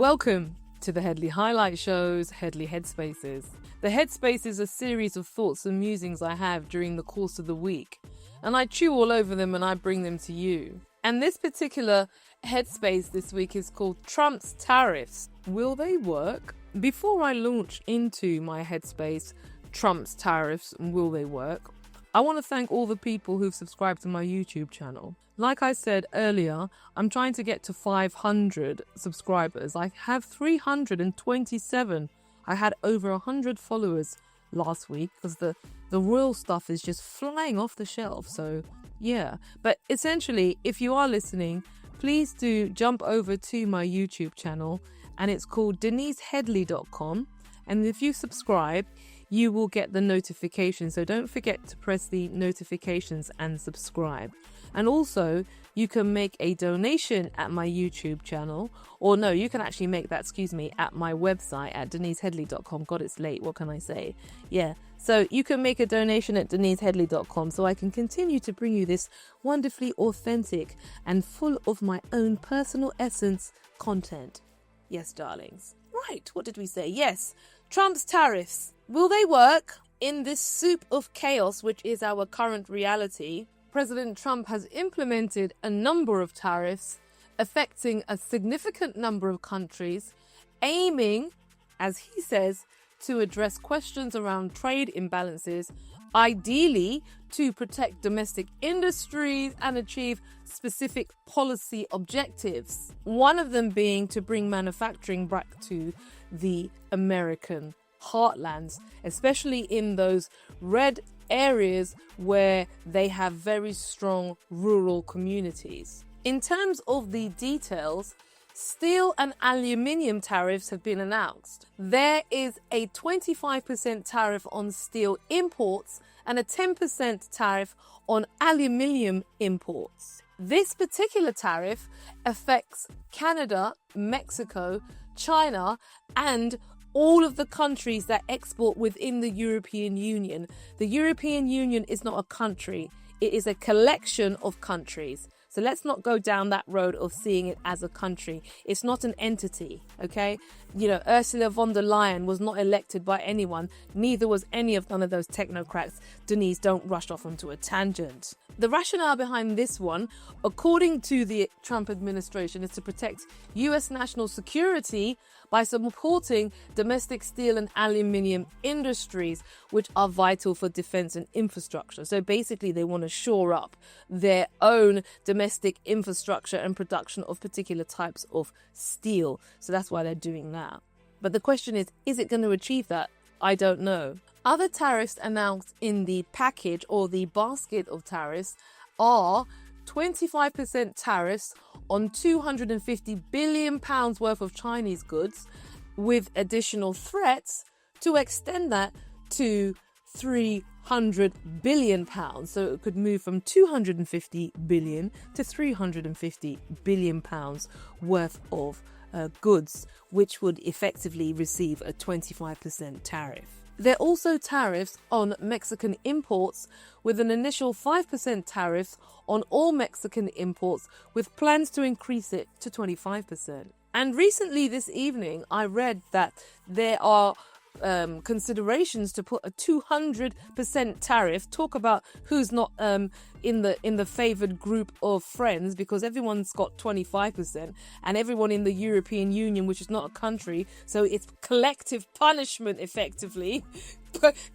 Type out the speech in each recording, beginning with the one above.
Welcome to the Headley Highlight Show's Headley Headspaces. The Headspace is a series of thoughts and musings I have during the course of the week, and I chew all over them and I bring them to you. And this particular headspace this week is called Trump's Tariffs. Will they work? Before I launch into my headspace, Trump's Tariffs, will they work? I want to thank all the people who've subscribed to my YouTube channel. Like I said earlier, I'm trying to get to 500 subscribers. I have 327. I had over 100 followers last week because the royal stuff is just flying off the shelf. So yeah, but essentially, if you are listening, please do jump over to my YouTube channel, and it's called DeniseHeadley.com. And if you subscribe, you will get the notification. So don't forget to press the notifications and subscribe. And also, you can make a donation at my YouTube channel. Or no, you can actually make that, at my website at DeniseHeadley.com. God, it's late. What can I say? Yeah. So you can make a donation at DeniseHeadley.com so I can continue to bring you this wonderfully authentic and full of my own personal essence content. Yes, darlings. Right. What did we say? Yes. Trump's tariffs. Will they work? In this soup of chaos, which is our current reality, President Trump has implemented a number of tariffs affecting a significant number of countries, aiming, as he says, to address questions around trade imbalances, ideally to protect domestic industries and achieve specific policy objectives. One of them being to bring manufacturing back to the American heartlands, especially in those red areas where they have very strong rural communities. In terms of the details, steel and aluminium tariffs have been announced. There is a 25% tariff on steel imports and a 10% tariff on aluminium imports. This particular tariff affects Canada, Mexico, China, and all of the countries that export within the European Union. The European Union is not a country, it is a collection of countries. So let's not go down that road of seeing it as a country. It's not an entity, okay? You know, Ursula von der Leyen was not elected by anyone. Neither was any of none of those technocrats. Denise, don't rush off onto a tangent. The rationale behind this one, according to the Trump administration, is to protect US national security by supporting domestic steel and aluminium industries, which are vital for defense and infrastructure. So basically, they want to shore up their own domestic infrastructure and production of particular types of steel. So that's why they're doing that. But the question is it going to achieve that? I don't know. Other tariffs announced in the package or the basket of tariffs are 25% tariffs on £250 billion worth of Chinese goods, with additional threats to extend that to £300 billion. So it could move from 250 billion to 350 billion pounds worth of goods, which would effectively receive a 25% tariff. There are also tariffs on Mexican imports, with an initial 5% tariff on all Mexican imports, with plans to increase it to 25%. And recently this evening, I read that there are considerations to put a 200% tariff. Talk about who's not in the favoured group of friends, because everyone's got 25%, and everyone in the European Union, which is not a country, so it's collective punishment, effectively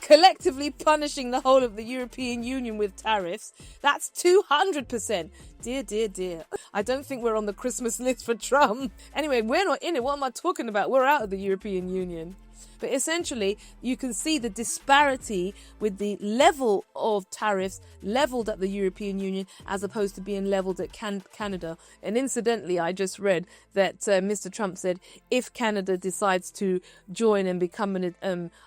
collectively punishing the whole of the European Union with tariffs. That's 200%. Dear. I don't think we're on the Christmas list for Trump. Anyway, we're not in it. What am I talking about? We're out of the European Union. But essentially, you can see the disparity with the level of tariffs leveled at the European Union as opposed to being leveled at Canada. And incidentally, I just read that Mr. Trump said if Canada decides to join and become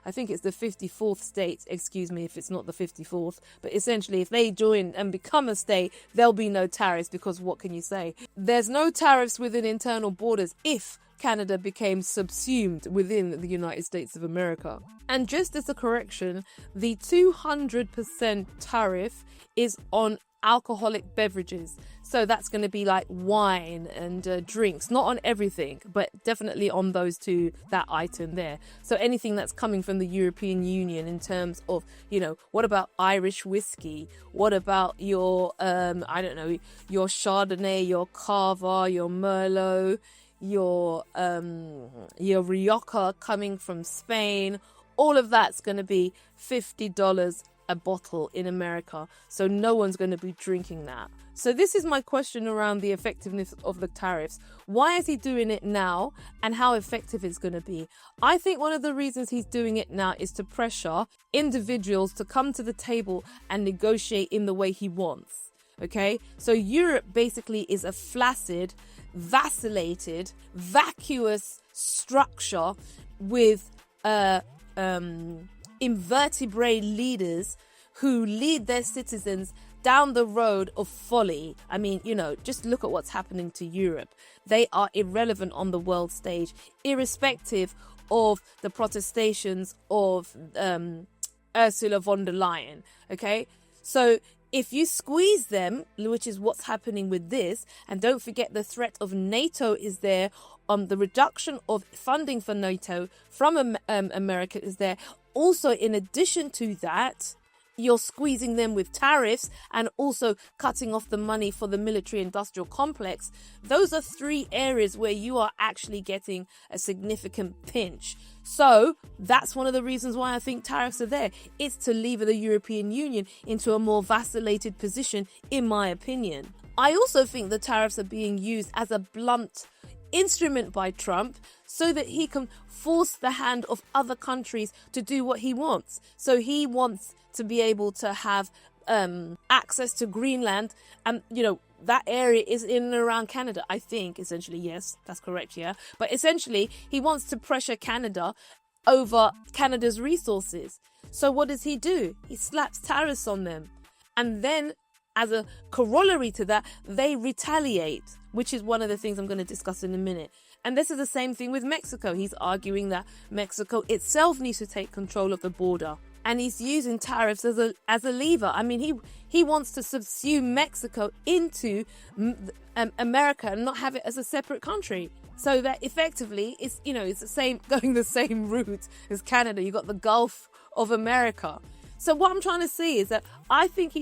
I think it's the 54th state, excuse me if it's not the 54th, but essentially if they join and become a state, there'll be no tariffs, because what can you say? There's no tariffs within internal borders if Canada became subsumed within the United States of America. And just as a correction, the 200% tariff is on alcoholic beverages. So that's going to be like wine and drinks, not on everything, but definitely on those two, that item there. So anything that's coming from the European Union in terms of, what about Irish whiskey? What about your, your Chardonnay, your Cava, your Merlot, your Rioja coming from Spain? All of that's going to be $50 a bottle in America. So no one's going to be drinking that. So this is my question around the effectiveness of the tariffs. Why is he doing it now, and how effective it's going to be? I think one of the reasons he's doing it now is to pressure individuals to come to the table and negotiate in the way he wants. Okay, so Europe basically is a flaccid, vacillated, vacuous structure with invertebrate leaders who lead their citizens down the road of folly. I mean, just look at what's happening to Europe. They are irrelevant on the world stage, irrespective of the protestations of Ursula von der Leyen. Okay, so if you squeeze them, which is what's happening with this, and don't forget the threat of NATO is there, the reduction of funding for NATO from America is there. Also, in addition to that, you're squeezing them with tariffs and also cutting off the money for the military industrial complex. Those are three areas where you are actually getting a significant pinch. So that's one of the reasons why I think tariffs are there. It's to lever the European Union into a more vacillated position, in my opinion. I also think the tariffs are being used as a blunt instrument by Trump so that he can force the hand of other countries to do what he wants. So he wants to be able to have access to Greenland, and that area is in and around Canada, I think, essentially. Yes, that's correct, yeah. But essentially, he wants to pressure Canada over Canada's resources. So what does he do? He slaps tariffs on them. And then, as a corollary to that, they retaliate, which is one of the things I'm going to discuss in a minute. And this is the same thing with Mexico. He's arguing that Mexico itself needs to take control of the border. And he's using tariffs as a lever. I mean, he wants to subsume Mexico into America and not have it as a separate country. So that effectively, it's the same, going the same route as Canada. You got the Gulf of America. So what I'm trying to say is that I think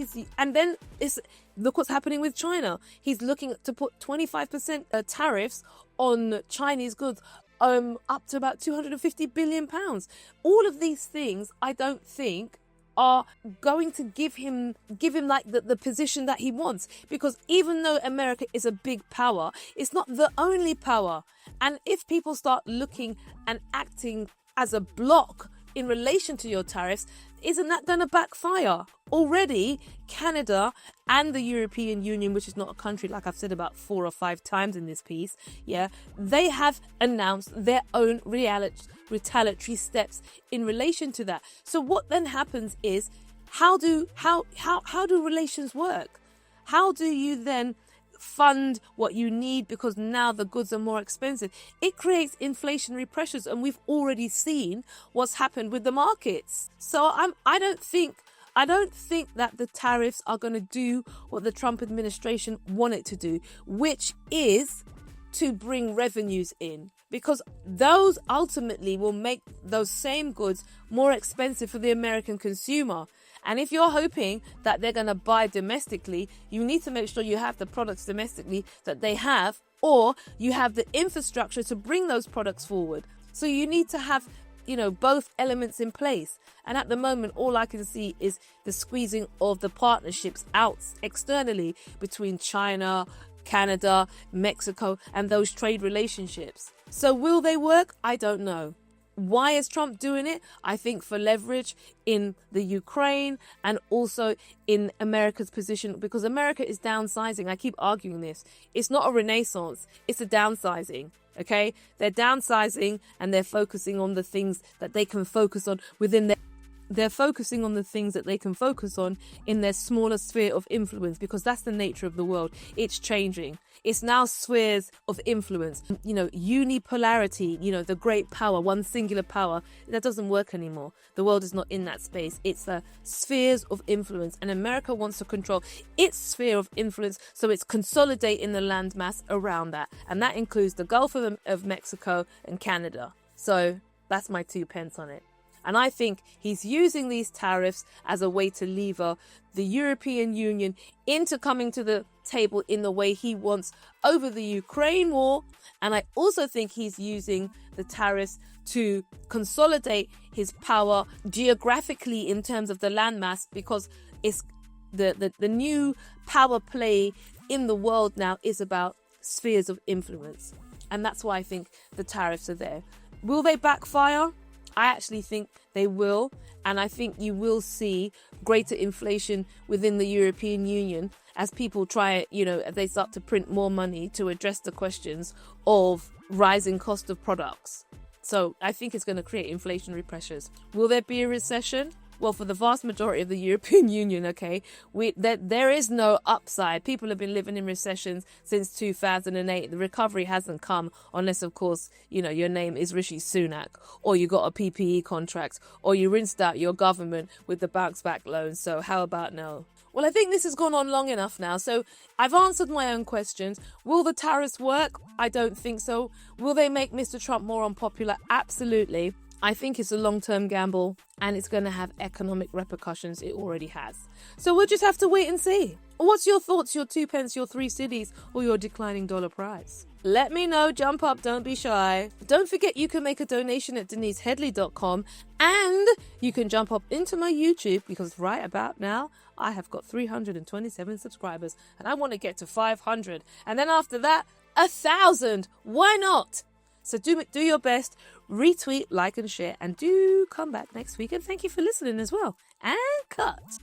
look what's happening with China. He's looking to put 25% tariffs on Chinese goods, up to about £250 billion. All of these things, I don't think, are going to give him like the position that he wants, because even though America is a big power, it's not the only power. And if people start looking and acting as a block in relation to your tariffs, isn't that going to backfire? Already, Canada and the European Union, which is not a country, like I've said about 4 or 5 times in this piece, they have announced their own retaliatory steps in relation to that. So what then happens is, how do relations work? How do you then fund what you need, because now the goods are more expensive? It creates inflationary pressures, and we've already seen what's happened with the markets. So I don't think that the tariffs are going to do what the Trump administration want it to do, which is to bring revenues in, because those ultimately will make those same goods more expensive for the American consumer. And if you're hoping that they're going to buy domestically, you need to make sure you have the products domestically that they have, or you have the infrastructure to bring those products forward. So you need to have, both elements in place. And at the moment, all I can see is the squeezing of the partnerships out externally between China, Canada, Mexico, and those trade relationships. So will they work? I don't know. Why is Trump doing it? I think for leverage in the Ukraine and also in America's position, because America is downsizing. I keep arguing this. It's not a renaissance. It's a downsizing. Okay? They're downsizing and they're focusing on the things that they can focus on within they're focusing on the things that they can focus on in their smaller sphere of influence, because that's the nature of the world. It's changing. It's now spheres of influence. Unipolarity, the great power, one singular power, that doesn't work anymore. The world is not in that space. It's the spheres of influence. And America wants to control its sphere of influence, so it's consolidating the landmass around that. And that includes the Gulf of Mexico and Canada. So that's my 2 pence on it. And I think he's using these tariffs as a way to lever the European Union into coming to the table in the way he wants over the Ukraine war. And I also think he's using the tariffs to consolidate his power geographically in terms of the landmass, because it's the new power play in the world now is about spheres of influence. And that's why I think the tariffs are there. Will they backfire? I actually think they will, and I think you will see greater inflation within the European Union as people try, as they start to print more money to address the questions of rising cost of products. So I think it's going to create inflationary pressures. Will there be a recession? Well, for the vast majority of the European Union, okay, there is no upside. People have been living in recessions since 2008. The recovery hasn't come unless, of course, your name is Rishi Sunak, or you got a PPE contract, or you rinsed out your government with the bounce back loans. So how about no? Well, I think this has gone on long enough now. So I've answered my own questions. Will the tariffs work? I don't think so. Will they make Mr. Trump more unpopular? Absolutely. I think it's a long-term gamble, and it's going to have economic repercussions. It already has. So we'll just have to wait and see. What's your thoughts, your 2 pence, your 3 cities, or your declining dollar price? Let me know. Jump up. Don't be shy. Don't forget you can make a donation at DeniseHeadley.com, and you can jump up into my YouTube, because right about now, I have got 327 subscribers, and I want to get to 500. And then after that, 1,000. Why not? So do your best, retweet, like and share, and do come back next week. And thank you for listening as well. And cut.